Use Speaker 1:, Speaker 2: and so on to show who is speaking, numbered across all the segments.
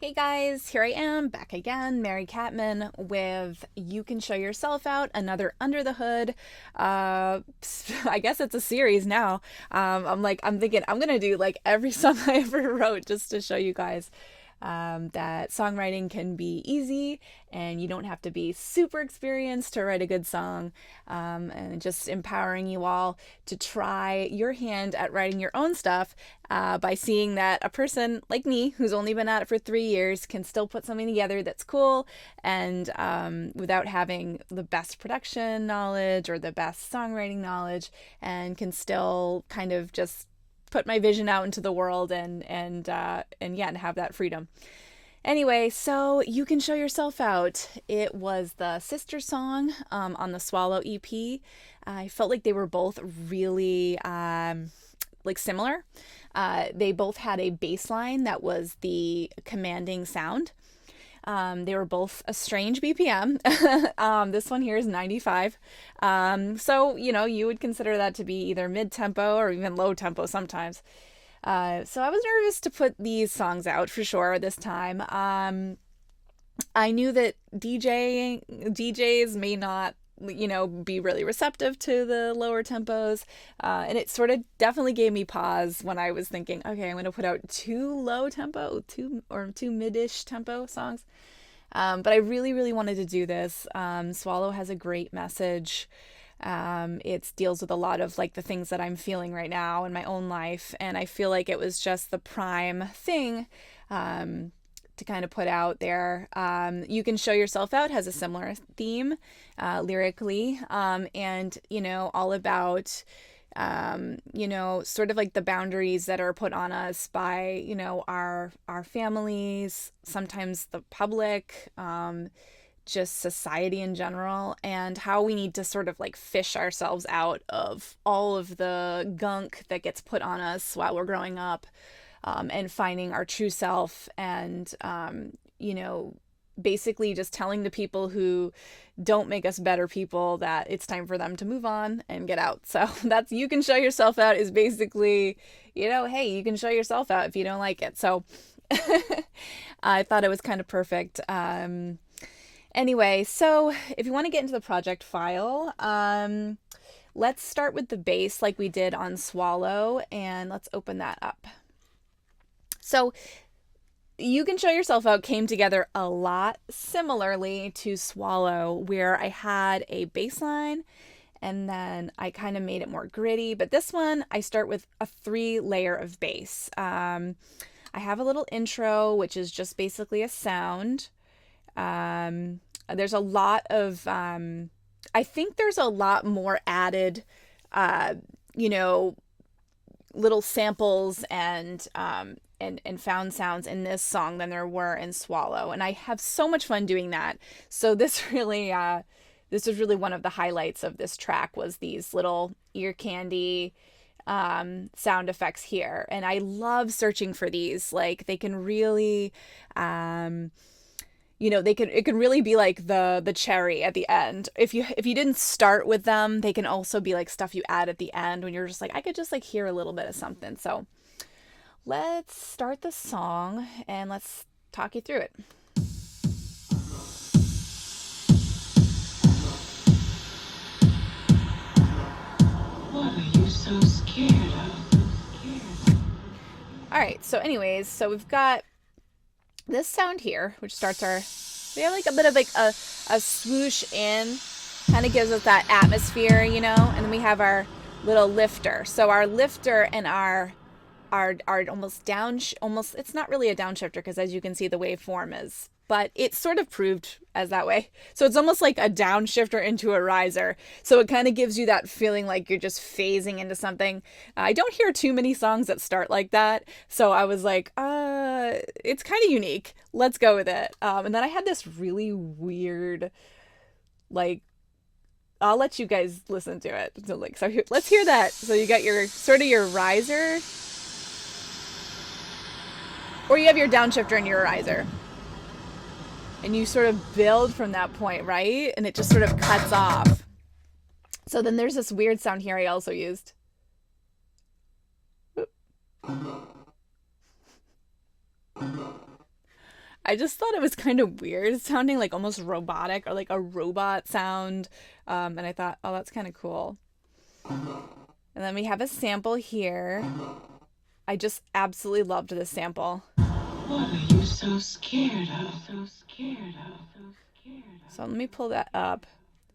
Speaker 1: Hey guys, here I am back again, Mary Kattman with You Can Show Yourself Out, another Under the Hood. Uh, I guess it's a series now. I'm thinking I'm gonna do like every song I ever wrote just to show you guys that songwriting can be easy and you don't have to be super experienced to write a good song. And just empowering you all to try your hand at writing your own stuff by seeing that a person like me, who's only been at it for 3 years, can still put something together that's cool and without having the best production knowledge or the best songwriting knowledge, and can still kind of just put my vision out into the world and have that freedom. Anyway, so You Can Show Yourself Out. It was the sister song on the Swallow EP. I felt like they were both really like similar. They both had a bass line that was the commanding sound. They were both a strange BPM. This one here is 95. So, you would consider that to be either mid tempo or even low tempo sometimes. So I was nervous to put these songs out for sure this time. I knew that DJs may not be really receptive to the lower tempos, and it sort of definitely gave me pause when I was thinking, okay, I'm going to put out two mid-ish tempo songs. But I really, really wanted to do this. Swallow has a great message. It deals with a lot of like the things that I'm feeling right now in my own life, and I feel like it was just the prime thing to kind of put out there. You Can Show Yourself Out has a similar theme lyrically, and all about sort of like the boundaries that are put on us by our families, sometimes the public, just society in general, and how we need to sort of like fish ourselves out of all of the gunk that gets put on us while we're growing up, and finding our true self, and basically just telling the people who don't make us better people that it's time for them to move on and get out. So that's You Can Show Yourself Out is basically, hey, you can show yourself out if you don't like it. So I thought it was kind of perfect. Anyway, so if you want to get into the project file, let's start with the bass like we did on Swallow, and let's open that up. So You Can Show Yourself Out came together a lot similarly to Swallow, where I had a bass line and then I kind of made it more gritty. But this one, I start with a 3-layer of bass. I have a little intro, which is just basically a sound. There's a lot of, I think there's a lot more added, you know, little samples and found sounds in this song than there were in Swallow, and I have so much fun doing that. So this was really one of the highlights of this track, was these little ear candy sound effects here, and I love searching for these. Like they can really it can really be like the cherry at the end. If you didn't start with them, they can also be like stuff you add at the end when you're just like, I could just like hear a little bit of something. So let's start the song and let's talk you through it. What are you so scared of? All right, so anyways, so we've got this sound here, which starts we have like a bit of like a swoosh in, kind of gives us that atmosphere, and then we have our little lifter. So our lifter and our almost almost, it's not really a downshifter because as you can see the waveform is, but it's sort of proved as that way. So it's almost like a downshifter into a riser. So it kind of gives you that feeling like you're just phasing into something. I don't hear too many songs that start like that. So I was like, it's kind of unique. Let's go with it. And then I had this really weird, like, I'll let you guys listen to it. Let's hear that. So you got your sort of your riser, or you have your downshifter and your riser, and you sort of build from that point, right? And it just sort of cuts off. So then there's this weird sound here I also used. I just thought it was kind of weird sounding like almost robotic or like a robot sound. And I thought, oh, that's kind of cool. And then we have a sample here. I just absolutely loved this sample.
Speaker 2: What are you so scared of? So scared of? So scared of?
Speaker 1: So let me pull that up.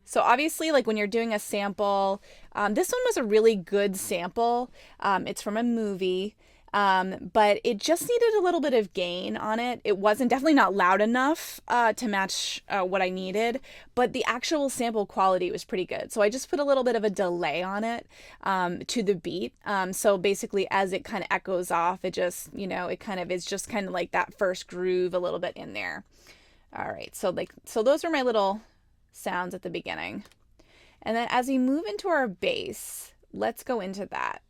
Speaker 1: So obviously, like when you're doing a sample, this one was a really good sample. It's from a movie, but it just needed a little bit of gain on it. It wasn't definitely not loud enough to match what I needed, but the actual sample quality was pretty good. So I just put a little bit of a delay on it to the beat. So basically, as it kind of echoes off, it just, it kind of is just kind of like that first groove a little bit in there. All right, so those are my little sounds at the beginning. And then as we move into our bass, let's go into that.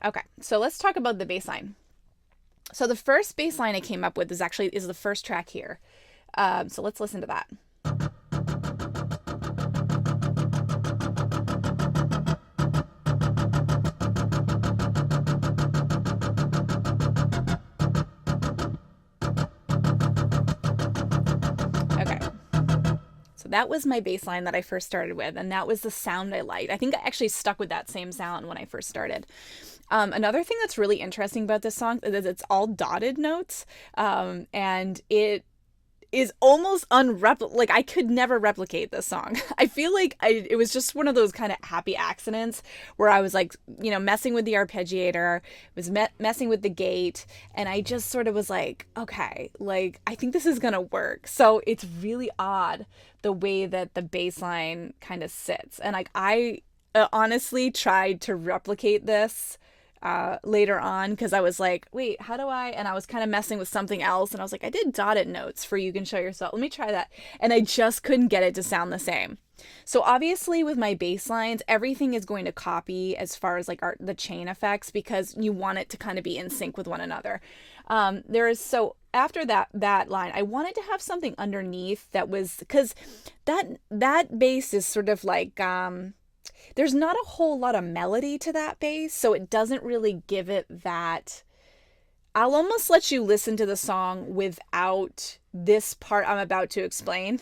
Speaker 1: Okay, so let's talk about the bass line. So the first bass line I came up with is the first track here. So let's listen to that. Okay. So that was my bass line that I first started with, and that was the sound I liked. I think I actually stuck with that same sound when I first started. Another thing that's really interesting about this song is it's all dotted notes, and it is almost like I could never replicate this song. I feel like it was just one of those kind of happy accidents where I was like, messing with the arpeggiator, was messing with the gate, and I just sort of was like, okay, like I think this is gonna work. So it's really odd the way that the bass line kind of sits, and like I honestly tried to replicate this later on because I was like, wait, how do I? And I was kind of messing with something else, and I was like, I did dotted notes for You Can Show Yourself. Let me try that. And I just couldn't get it to sound the same. So obviously with my bass lines, everything is going to copy as far as like the chain effects because you want it to kind of be in sync with one another. So after that line, I wanted to have something underneath that was because that bass is sort of like there's not a whole lot of melody to that bass, so it doesn't really give it that. I'll almost let you listen to the song without this part I'm about to explain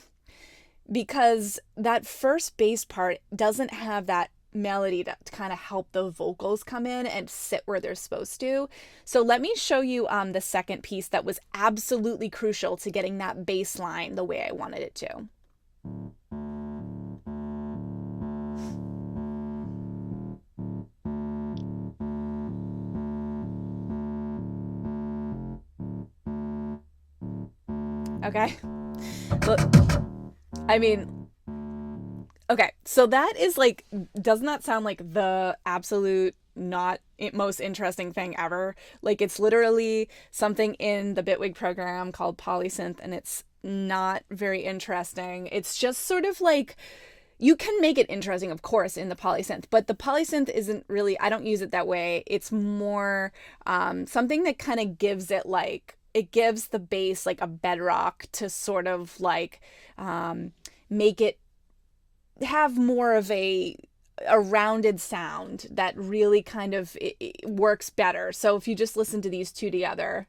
Speaker 1: because that first bass part doesn't have that melody to kind of help the vocals come in and sit where they're supposed to. So let me show you the second piece that was absolutely crucial to getting that bass line the way I wanted it to. Okay. Look, I mean, okay, so that is like, does not sound like the absolute not most interesting thing ever. Like, it's literally something in the Bitwig program called polysynth, and it's not very interesting. It's just sort of like, you can make it interesting, of course, in the polysynth, but the polysynth isn't really, I don't use it that way. It's more something that kind of gives it like, it gives the bass like a bedrock to sort of like make it have more of a rounded sound that really kind of it works better. So if you just listen to these two together.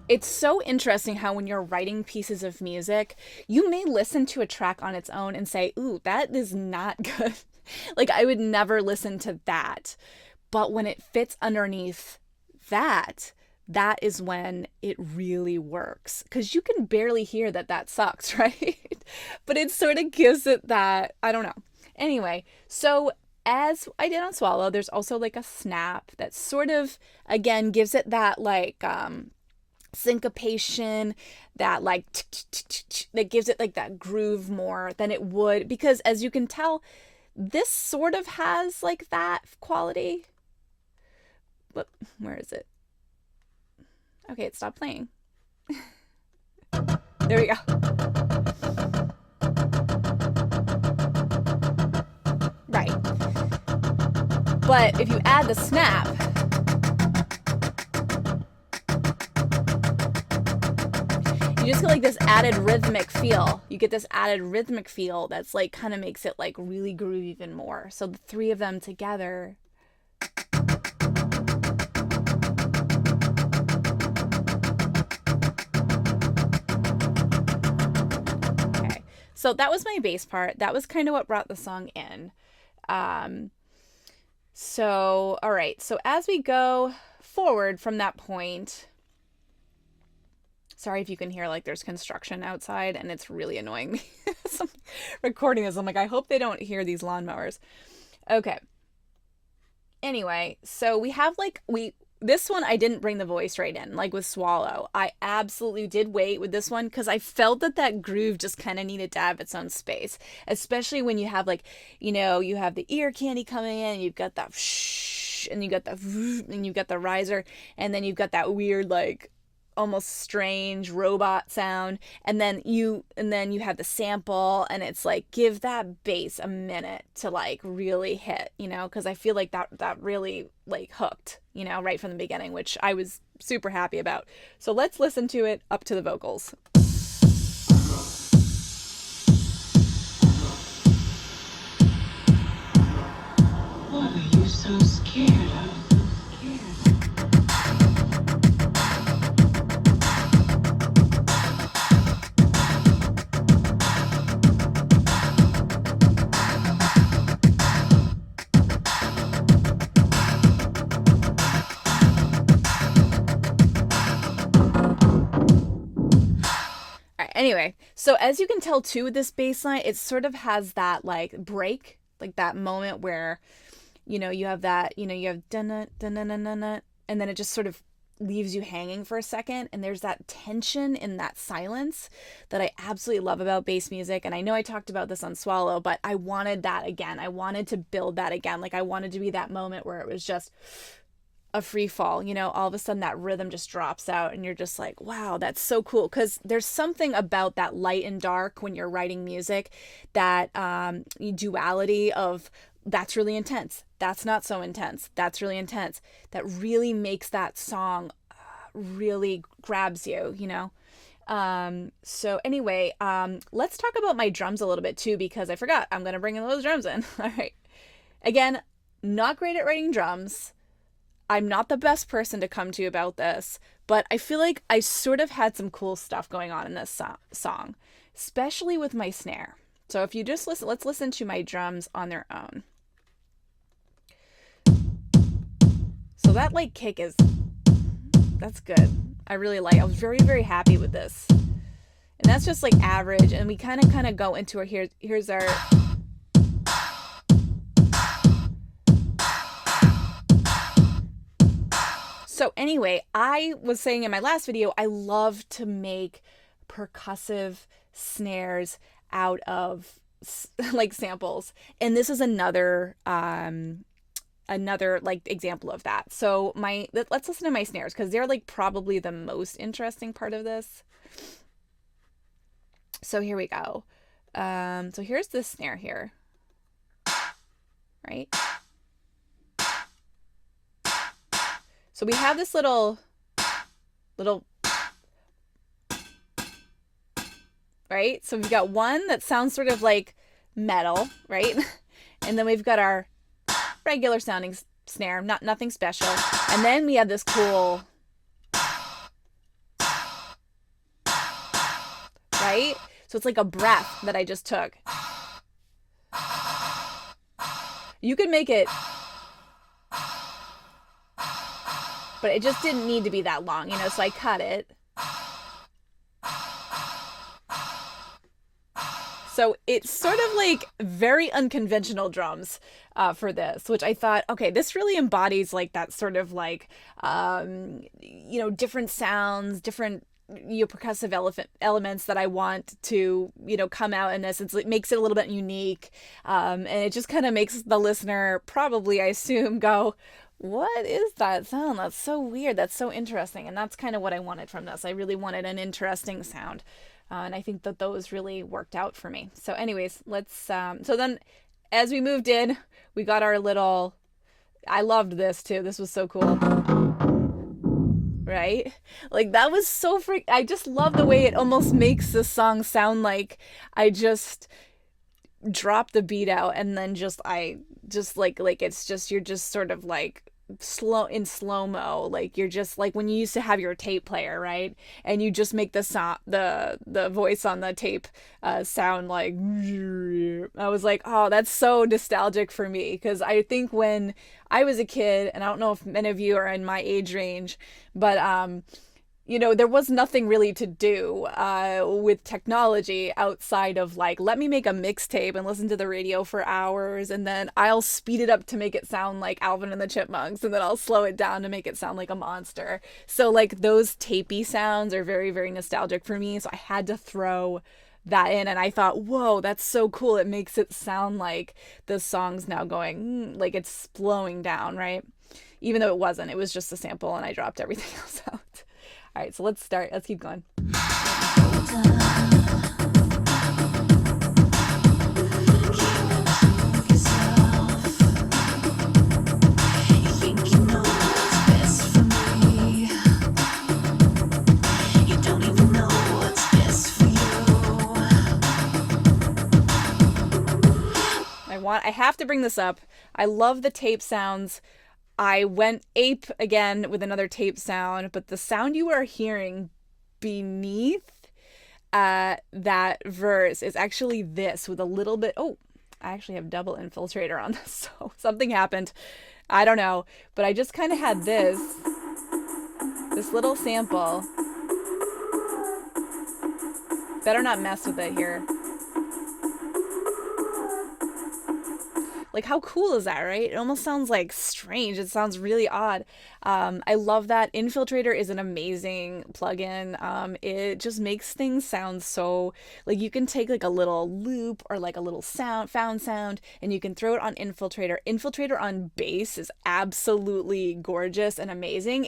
Speaker 1: It's so interesting how when you're writing pieces of music, you may listen to a track on its own and say, ooh, that is not good. Like, I would never listen to that. But when it fits underneath that, that is when it really works. Because you can barely hear that sucks, right? But it sort of gives it that, I don't know. Anyway, so as I did on Swallow, there's also like a snap that sort of, again, gives it that like, syncopation, that like that gives it like that groove more than it would, because as you can tell, this sort of has like that quality. But where is it? Okay, it stopped playing. There we go. Right. But if you add the snap, you just get like this added rhythmic feel. You get this added rhythmic feel that's like kind of makes it like really groove even more. So the three of them together. Okay. So that was my bass part. That was kind of what brought the song in. So, all right. So as we go forward from that point, sorry if you can hear like there's construction outside and it's really annoying me. I'm recording this. I'm like, I hope they don't hear these lawnmowers. Okay. Anyway, so we have like this one I didn't bring the voice right in, like with Swallow. I absolutely did wait with this one because I felt that groove just kind of needed to have its own space, especially when you have like, you have the ear candy coming in, and you've got that shh, and you got the and you've got the riser, and then you've got that weird like almost strange robot sound, and then you have the sample, and it's like give that bass a minute to like really hit, because I feel like that really like hooked, right from the beginning, which I was super happy about. So let's listen to it up to the vocals.
Speaker 2: What are you so scared of?
Speaker 1: Anyway, so as you can tell too with this bass line, it sort of has that like break, like that moment where, you have that, you have dun dun dun dun dun, and then it just sort of leaves you hanging for a second, and there's that tension in that silence that I absolutely love about bass music. And I know I talked about this on Swallow, but I wanted that again. I wanted to build that again. Like I wanted to be that moment where it was just a free fall, all of a sudden that rhythm just drops out and you're just like, wow, that's so cool. Because there's something about that light and dark when you're writing music, that duality of that's really intense, that's not so intense, that's really intense, that really makes that song really grabs you, so anyway, let's talk about my drums a little bit too, because I forgot I'm gonna bring in those drums in. All right, again, not great at writing drums. I'm not the best person to come to about this, but I feel like I sort of had some cool stuff going on in this song, especially with my snare. So if you just listen, let's listen to my drums on their own. So that like kick that's good. I was very, very happy with this. And that's just like average. And we kind of go into our, here's our, so anyway, I was saying in my last video, I love to make percussive snares out of like samples. And this is another like example of that. So let's listen to my snares, because they're like probably the most interesting part of this. So here we go. So here's this snare here, right? So we have this little, right? So we've got one that sounds sort of like metal, right? And then we've got our regular sounding snare, nothing special. And then we have this cool, right? So it's like a breath that I just took. You could make it, but it just didn't need to be that long, so I cut it. So it's sort of like very unconventional drums for this, which I thought, okay, this really embodies like that sort of like, different sounds, different percussive elements that I want to, come out in this. It makes it a little bit unique. And it just kind of makes the listener probably, I assume, go, what is that sound? That's so weird. That's so interesting. And that's kind of what I wanted from this. I really wanted an interesting sound. And I think that those really worked out for me. So anyways, so then as we moved in, we got our little, I loved this too. This was so cool. Right? Like that was so I just love the way it almost makes the song sound like I just drop the beat out and then I just like it's just you're just sort of like slow mo, like you're just like when you used to have your tape player, right? And you just make the sound, the voice on the tape sound like, I was like, oh, that's so nostalgic for me, because I think when I was a kid, and I don't know if many of you are in my age range, but there was nothing really to do with technology outside of like, let me make a mixtape and listen to the radio for hours, and then I'll speed it up to make it sound like Alvin and the Chipmunks, and then I'll slow it down to make it sound like a monster. So like those tapey sounds are very, very nostalgic for me. So I had to throw that in, and I thought, whoa, that's so cool. It makes it sound like the song's now going, like it's slowing down, right? Even though it wasn't, it was just a sample and I dropped everything else out. All right, so let's start. Let's keep going. I have to bring this up. I love the tape sounds. I went ape again with another tape sound, but the sound you are hearing beneath that verse is actually this with a little bit. Oh, I actually have double infiltrator on this, so something happened. I don't know, but I just kind of had this little sample. Better not mess with it here. Like, how cool is that, right? It almost sounds like strange. It sounds really odd. I love that. Infiltrator is an amazing plugin. It just makes things sound so, like, you can take like a little loop or like a little found sound, and you can throw it on Infiltrator. Infiltrator on bass is absolutely gorgeous and amazing.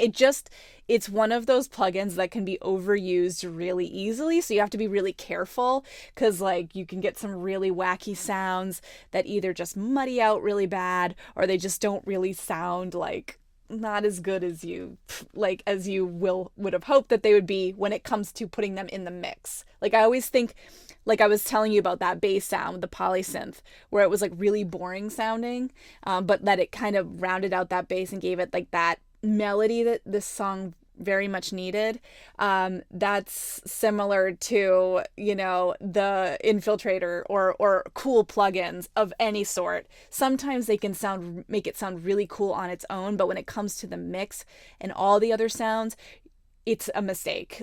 Speaker 1: It's one of those plugins that can be overused really easily. So you have to be really careful, because like you can get some really wacky sounds that either just muddy out really bad, or they just don't really sound like, not as good as you would have hoped that they would be when it comes to putting them in the mix. Like I always think, like I was telling you about that bass sound with the polysynth, where it was like really boring sounding, but that it kind of rounded out that bass and gave it like that melody that this song very much needed. That's similar to, the Infiltrator or cool plugins of any sort. Sometimes they can make it sound really cool on its own, but when it comes to the mix and all the other sounds, it's a mistake,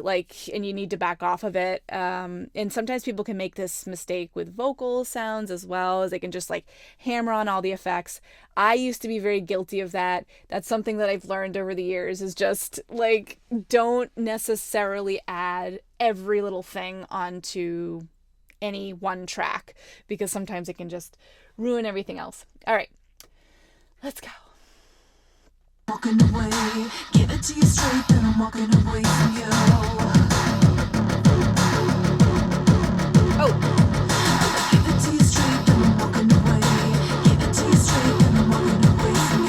Speaker 1: and you need to back off of it. And sometimes people can make this mistake with vocal sounds as well, as they can just like hammer on all the effects. I used to be very guilty of that. That's something that I've learned over the years, is just like, don't necessarily add every little thing onto any one track, because sometimes it can just ruin everything else. All right, let's go. Walking away, give it to you straight, then I'm walking away from you. Oh. Give it to you straight, then I'm walking away. Give it to you straight, then I'm walking away from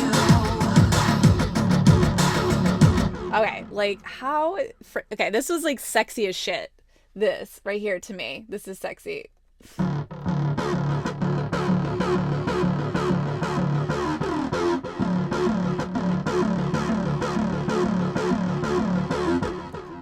Speaker 1: you. Okay, like how? Okay, this was like sexy as shit. This right here to me, this is sexy.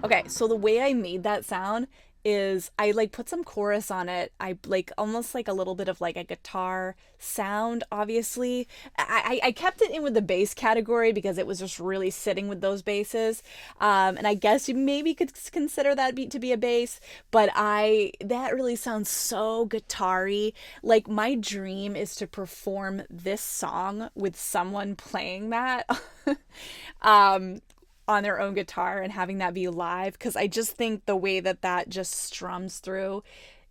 Speaker 1: Okay, so the way I made that sound is I like put some chorus on it. I like almost like a little bit of like a guitar sound, obviously. I kept it in with the bass category because it was just really sitting with those basses. And I guess you maybe could consider that beat to be a bass, but that really sounds so guitar-y. Like my dream is to perform this song with someone playing that. On their own guitar and having that be live, because I just think the way that just strums through,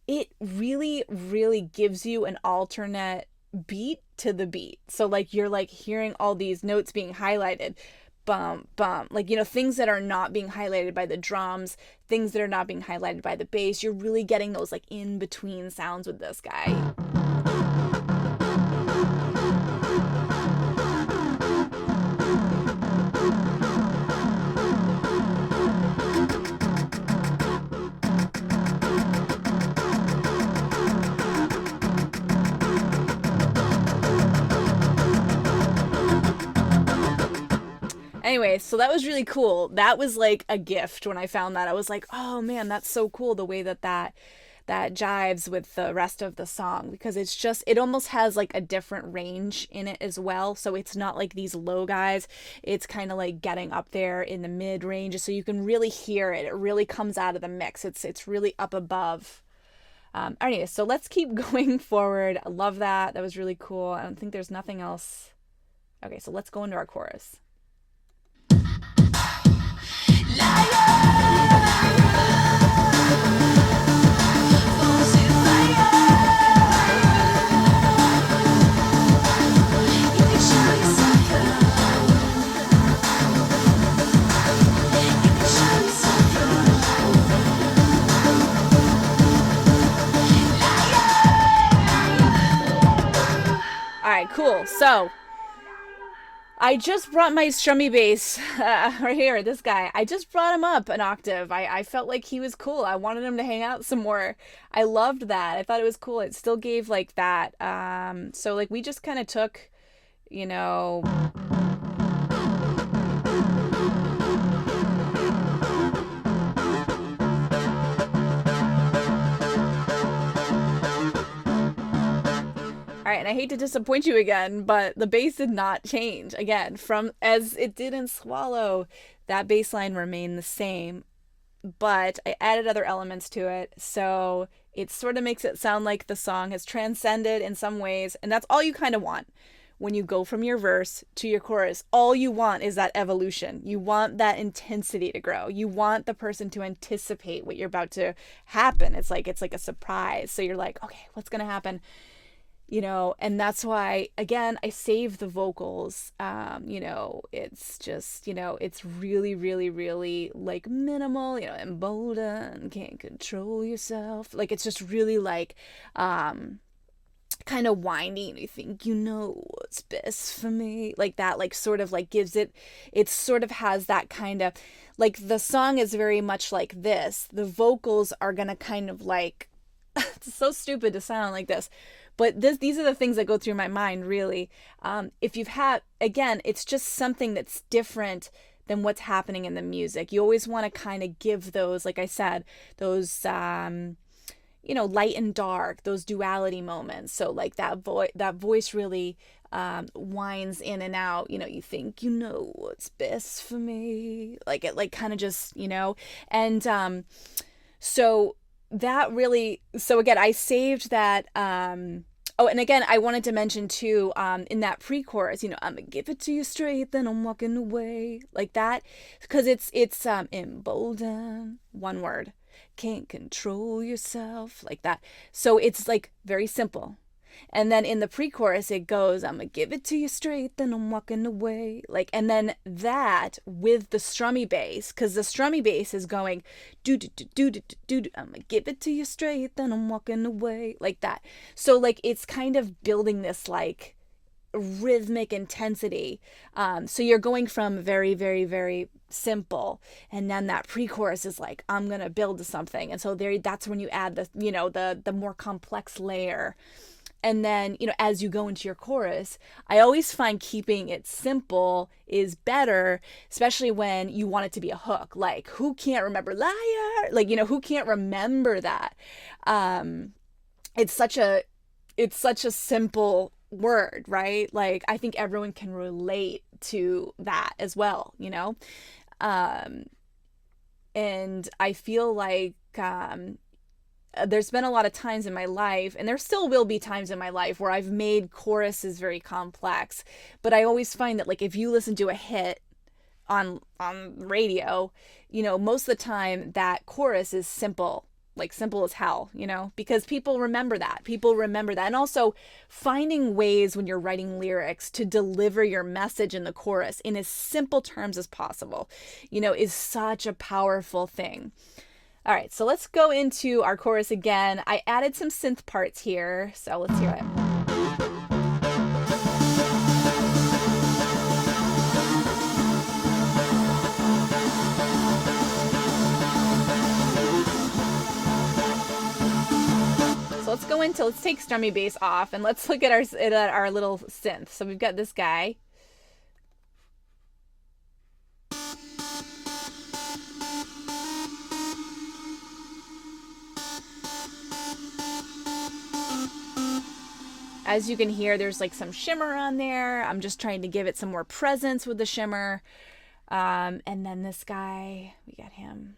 Speaker 1: it really, really gives you an alternate beat to the beat. So like you're like hearing all these notes being highlighted, bump, bump. Like, things that are not being highlighted by the drums, things that are not being highlighted by the bass. You're really getting those like in between sounds with this guy. Anyway, so that was really cool. That was like a gift when I found that. I was like, oh man, that's so cool the way that jives with the rest of the song, because it almost has like a different range in it as well. So it's not like these low guys. It's kind of like getting up there in the mid range, so you can really hear it. It really comes out of the mix. It's really up above. Anyway, so let's keep going forward. I love that. That was really cool. I don't think there's nothing else. Okay, so let's go into our chorus. All right, cool. So I just brought my strummy bass right here, this guy. I just brought him up an octave. I felt like he was cool. I wanted him to hang out some more. I loved that. I thought it was cool. It still gave like that. So like we just kind of took, you know, all right, and I hate to disappoint you again, but the bass did not change. Again, from as it didn't swallow, that bass line remained the same, but I added other elements to it. So it sort of makes it sound like the song has transcended in some ways, and that's all you kind of want. When you go from your verse to your chorus, all you want is that evolution. You want that intensity to grow. You want the person to anticipate what you're about to happen. It's like a surprise. So you're like, okay, what's going to happen? And that's why, again, I save the vocals. It's just, it's really, really, really like minimal, embolden, can't control yourself. Like, it's just really like, kind of whiny. You think, what's best for me, like that, like sort of like gives it sort of has that kind of like, the song is very much like this. The vocals are gonna kind of like, it's so stupid to sound like this, but these are the things that go through my mind, really. If you've had, again, it's just something that's different than what's happening in the music. You always want to kind of give those, like I said, those light and dark, those duality moments. So like that voice really winds in and out. You think, what's best for me, like it, like kind of just, and so that really, so again, I saved that. Oh, and again, I wanted to mention too, in that pre-chorus, I'm gonna give it to you straight, then I'm walking away, like that, because it's embolden, one word, can't control yourself, like that. So it's like very simple. And then in the pre-chorus it goes, I'm gonna give it to you straight, then I'm walking away, like, and then that with the strummy bass, because the strummy bass is going do do do do do do do, I'm gonna give it to you straight, then I'm walking away, like that. So like it's kind of building this like rhythmic intensity. So you're going from very, very, very simple, and then that pre-chorus is like, I'm gonna build to something, and so there, that's when you add the more complex layer. And then, as you go into your chorus, I always find keeping it simple is better, especially when you want it to be a hook. Like, who can't remember liar? Like, who can't remember that? It's such a simple word, right? Like, I think everyone can relate to that as well, and I feel like, there's been a lot of times in my life, and there still will be times in my life, where I've made choruses very complex. But I always find that, like, if you listen to a hit on radio, most of the time that chorus is simple. like simple as hell, you know, because people remember that. People remember that. And also finding ways when you're writing lyrics to deliver your message in the chorus in as simple terms as possible, you know, is such a powerful thing. All right, so let's go into our chorus again. I added some synth parts here, so let's hear it. Let's go into, let's take strummy bass off and let's look at our little synth. So we've got this guy. As you can hear, there's like some shimmer on there. I'm just trying to give it some more presence with the shimmer. And then this guy, we got him.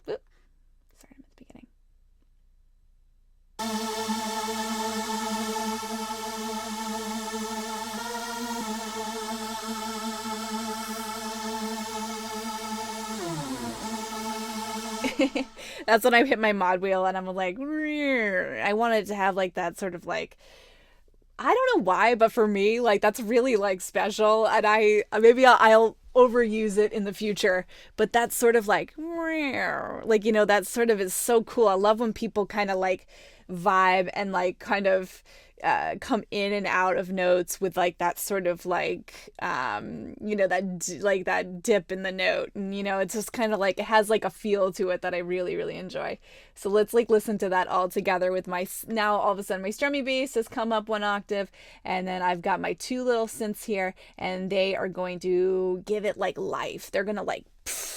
Speaker 1: Whoop. Sorry, I'm at the beginning. That's when I hit my mod wheel and I'm like, I wanted to have like that sort of like, I don't know why, but for me, like that's really like special, and maybe I'll overuse it in the future, but that's sort of like you know, that sort of is so cool. I love when people kind of like vibe and like kind of come in and out of notes with like that sort of like you know, that dip in the note, and you know, it's just kind of like it has like a feel to it that I really really enjoy. So let's like listen to that all together with my, now all of a sudden my strummy bass has come up 1 octave, and then I've got my 2 little synths here, and they are going to give it like life. They're gonna like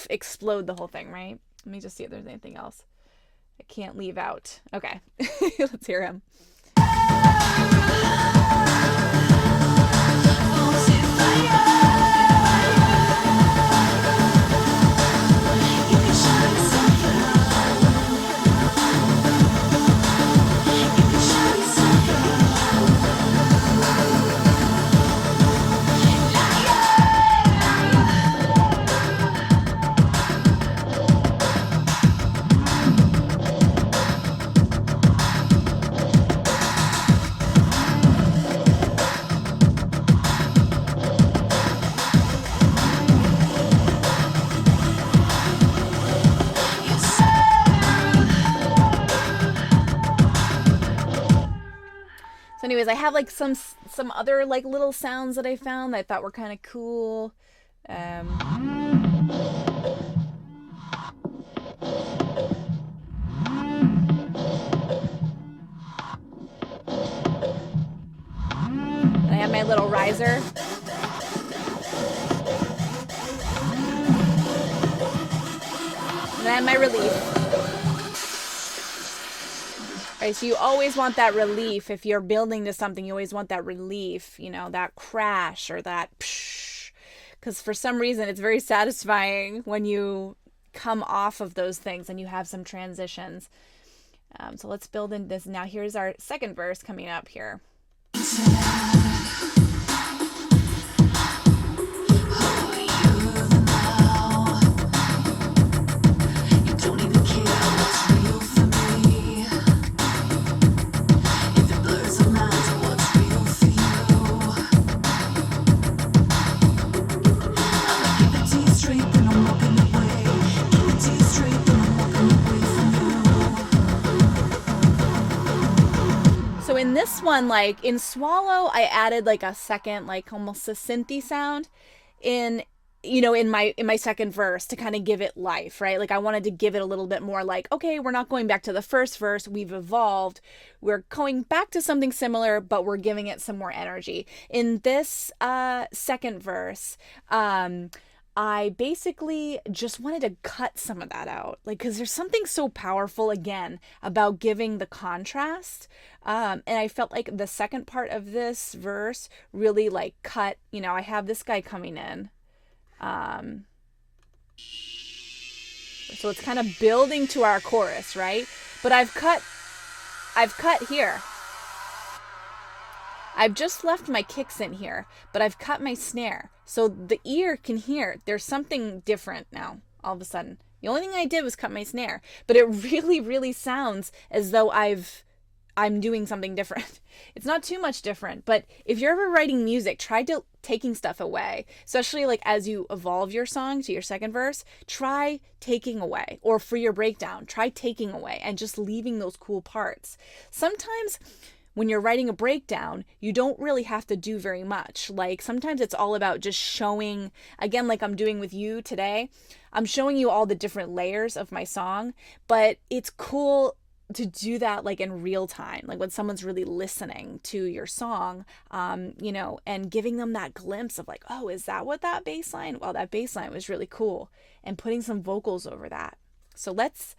Speaker 1: explode the whole thing, right? Let me just see if there's anything else I can't leave out. Okay. Let's hear him. So anyways, I have like some other like little sounds that I found that I thought were kind of cool. And I have my little riser. And I have my relief. Right, so you always want that relief. If you're building to something, you always want that relief, you know, that crash or that psh, because for some reason it's very satisfying when you come off of those things and you have some transitions. So let's build in this. Now here's our second verse coming up here. So in this one, like in Swallow, I added like a second, like almost a synthy sound in, you know, in my second verse to kind of give it life, right? Like I wanted to give it a little bit more like, okay, we're not going back to the first verse, we've evolved, we're going back to something similar, but we're giving it some more energy. In this second verse, I basically just wanted to cut some of that out, like, because there's something so powerful again about giving the contrast, and I felt like the second part of this verse really like cut, you know, I have this guy coming in, so it's kind of building to our chorus, right? But I've cut here. I've just left my kicks in here, but I've cut my snare. So the ear can hear there's something different now, all of a sudden, The only thing I did was cut my snare, but it really, really sounds as though I'm doing something different. It's not too much different, but if you're ever writing music, try taking stuff away, especially like as you evolve your song to your second verse, try taking away, or for your breakdown, try taking away and just leaving those cool parts. Sometimes when you're writing a breakdown, you don't really have to do very much. Like sometimes it's all about just showing, again, like I'm doing with you today, I'm showing you all the different layers of my song, but it's cool to do that like in real time, like when someone's really listening to your song, and giving them that glimpse of like, oh, is that what that bass line? Well, that bass line was really cool, and putting some vocals over that. So let's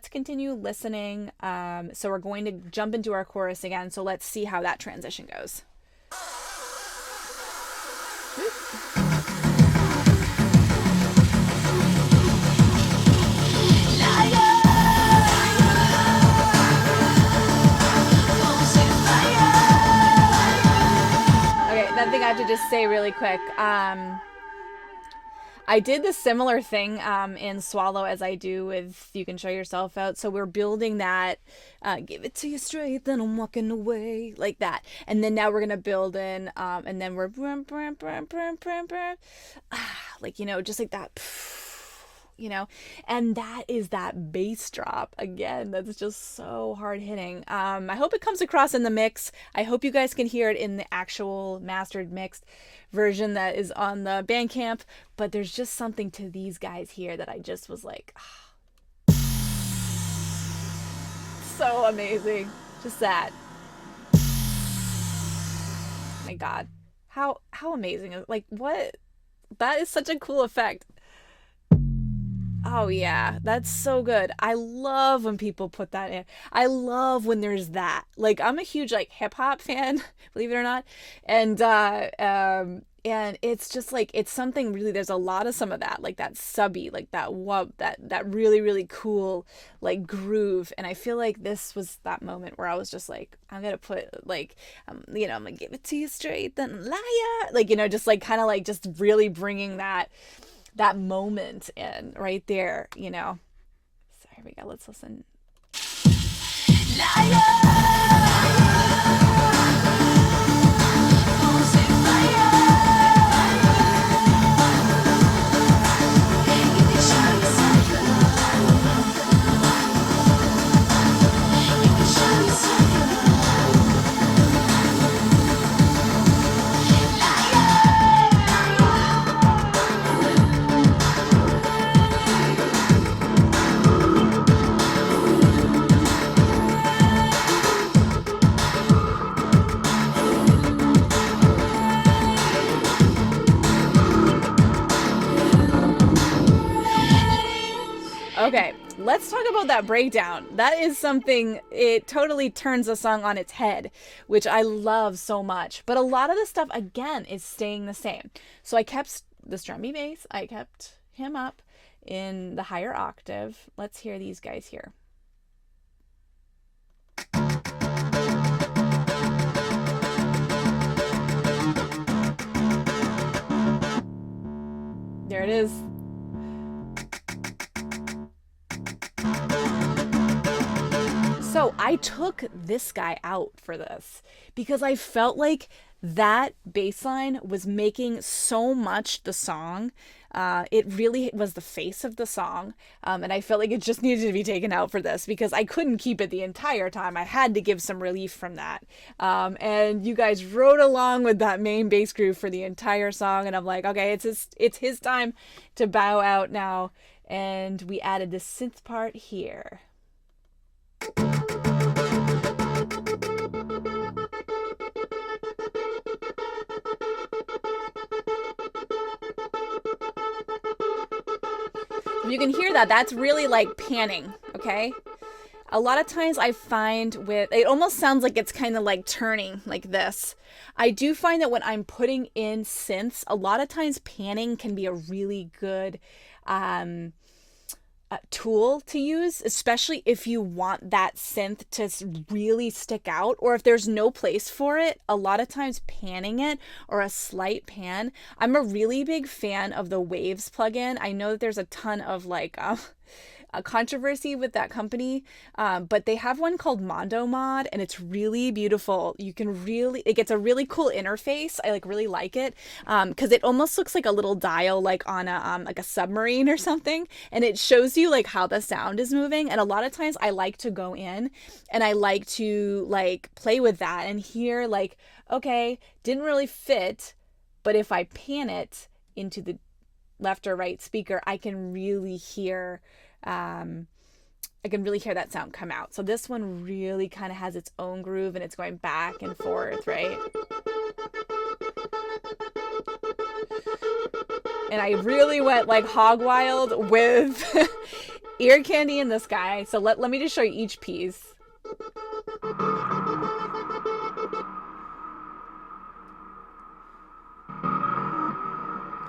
Speaker 1: continue listening. So we're going to jump into our chorus again. So let's see how that transition goes. That thing I have to just say really quick. I did the similar thing in Swallow as I do with You Can Show Yourself Out. So we're building that, give it to you straight, then I'm walking away, like that. And then now we're going to build in, and then we're, like, just like that, and that is that bass drop again. That's just so hard hitting. I hope it comes across in the mix. I hope you guys can hear it in the actual mastered mixed version that is on the Bandcamp, but there's just something to these guys here that I just was like, so amazing. Just that. My God, how amazing. Like, what? That is such a cool effect. Oh yeah, that's so good. I love when people put that in. I love when there's that. Like I'm a huge like hip hop fan, believe it or not. And it's just like it's something really, there's a lot of some of that, like that subby, like that wub, that really, really cool like groove. And I feel like this was that moment where I was just like, I'm gonna put like I'm gonna give it to you straight, then liar. Like, just like kind of like just really bringing that moment in right there, So here we go. Let's listen. Okay, let's talk about that breakdown. That is something, it totally turns a song on its head, which I love so much. But a lot of the stuff, again, is staying the same. So I kept the strummy bass, I kept him up in the higher octave. Let's hear these guys here. There it is. So I took this guy out for this because I felt like that bass line was making so much the song. It really was the face of the song. And I felt like it just needed to be taken out for this because I couldn't keep it the entire time. I had to give some relief from that. And you guys rode along with that main bass groove for the entire song. And I'm like, okay, it's his time to bow out now. And we added the synth part here. You can hear that's really like panning, okay? A lot of times I find it almost sounds like it's kind of like turning like this. I do find that when I'm putting in synths, a lot of times panning can be a really good tool to use, especially if you want that synth to really stick out, or if there's no place for it. A lot of times panning it, or a slight pan. I'm a really big fan of the Waves plugin. I know that there's a ton of like a controversy with that company, but they have one called Mondo Mod, and it's really beautiful. You can really, it gets a really cool interface. I like really like it because it almost looks like a little dial, like on a like a submarine or something, and it shows you like how the sound is moving. And a lot of times I like to go in and I like to like play with that and hear like, okay, didn't really fit, but if I pan it into the left or right speaker, I can really hear that sound come out. So this one really kind of has its own groove, and it's going back and forth, right? And I really went like hog wild with ear candy in the sky. So let me just show you each piece.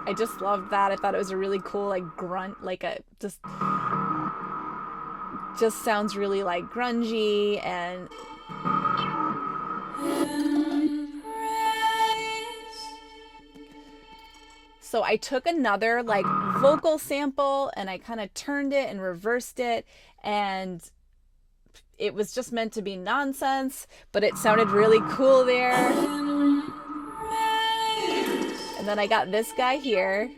Speaker 1: I just loved that. I thought it was a really cool like grunt, like a just sounds really like grungy. And so I took another like vocal sample and I kind of turned it and reversed it, and it was just meant to be nonsense, but it sounded really cool there. And then I got this guy here.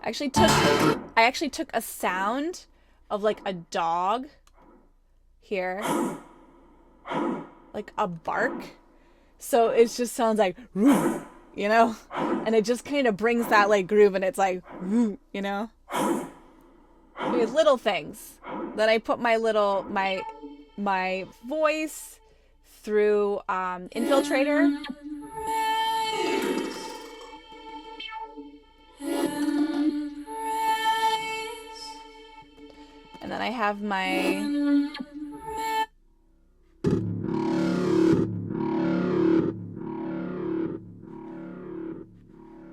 Speaker 1: I actually took a sound of like a dog here, like a bark. So it just sounds like, you know, and it just kind of brings that like groove, and it's like, you know, little things. Then I put my voice through Infiltrator. And then I have my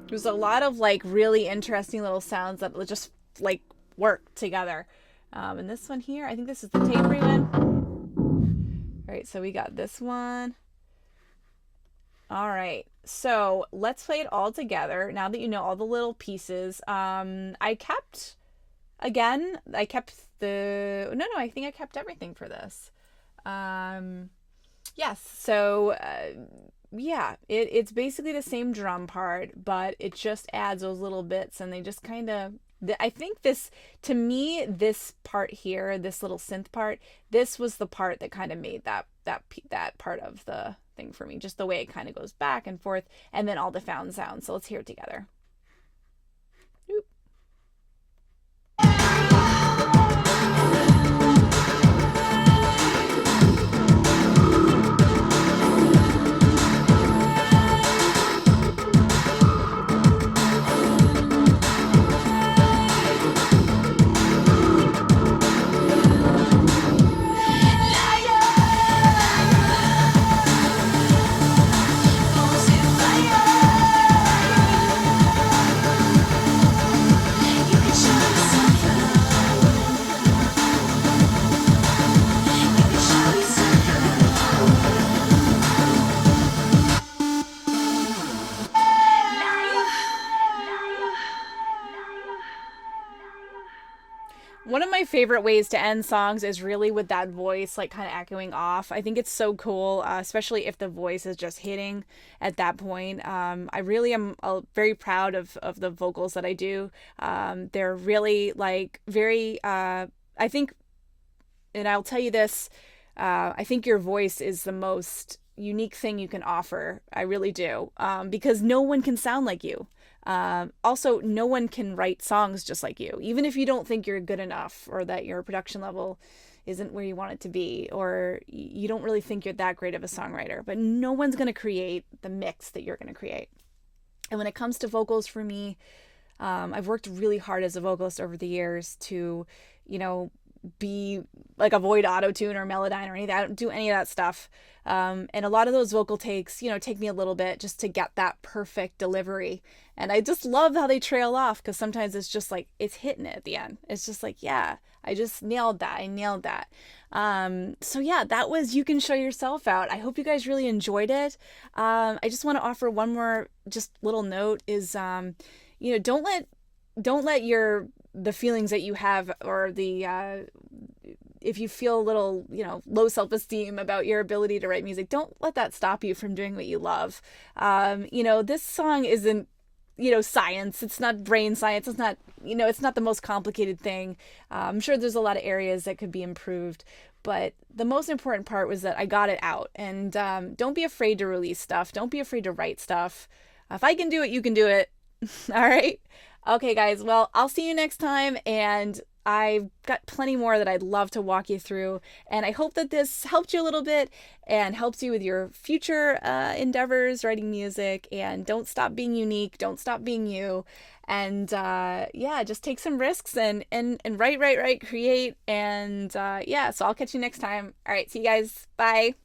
Speaker 1: there's a lot of like really interesting little sounds that just like work together. And this one here, I think this is the tapery one. All right, so we got this one. All right, so let's play it all together now that you know all the little pieces. I kept I think I kept everything for this. Yes, so yeah, it's basically the same drum part, but it just adds those little bits, and they just kind of, I think this, to me, this part here, this little synth part, this was the part that kind of made that part of the thing for me, just the way it kind of goes back and forth, and then all the found sounds. So let's hear it together. Oop. One of my favorite ways to end songs is really with that voice like kind of echoing off. I think it's so cool, especially if the voice is just hitting at that point. I really am very proud of the vocals that I do. They're really like very, I think, and I'll tell you this, I think your voice is the most unique thing you can offer. I really do, because no one can sound like you. Also, no one can write songs just like you, even if you don't think you're good enough, or that your production level isn't where you want it to be, or you don't really think you're that great of a songwriter. But no one's going to create the mix that you're going to create. And when it comes to vocals, for me, I've worked really hard as a vocalist over the years to, you know, be like avoid auto tune or Melodyne or anything. I don't do any of that stuff. And a lot of those vocal takes, take me a little bit just to get that perfect delivery. And I just love how they trail off because sometimes it's just like it's hitting it at the end. It's just like, yeah, I just nailed that. I nailed that. So yeah, that was You Can Show Yourself Out. I hope you guys really enjoyed it. I just want to offer one more just little note is, don't let the feelings that you have or if you feel a little, low self-esteem about your ability to write music, don't let that stop you from doing what you love. This song isn't, science. It's not brain science. It's not, it's not the most complicated thing. I'm sure there's a lot of areas that could be improved, but the most important part was that I got it out. And don't be afraid to release stuff. Don't be afraid to write stuff. If I can do it, you can do it. All right. Okay, guys. Well, I'll see you next time. And I've got plenty more that I'd love to walk you through. And I hope that this helped you a little bit and helps you with your future endeavors, writing music. And don't stop being unique. Don't stop being you. And yeah, just take some risks and write, create. And yeah, so I'll catch you next time. All right. See you guys. Bye.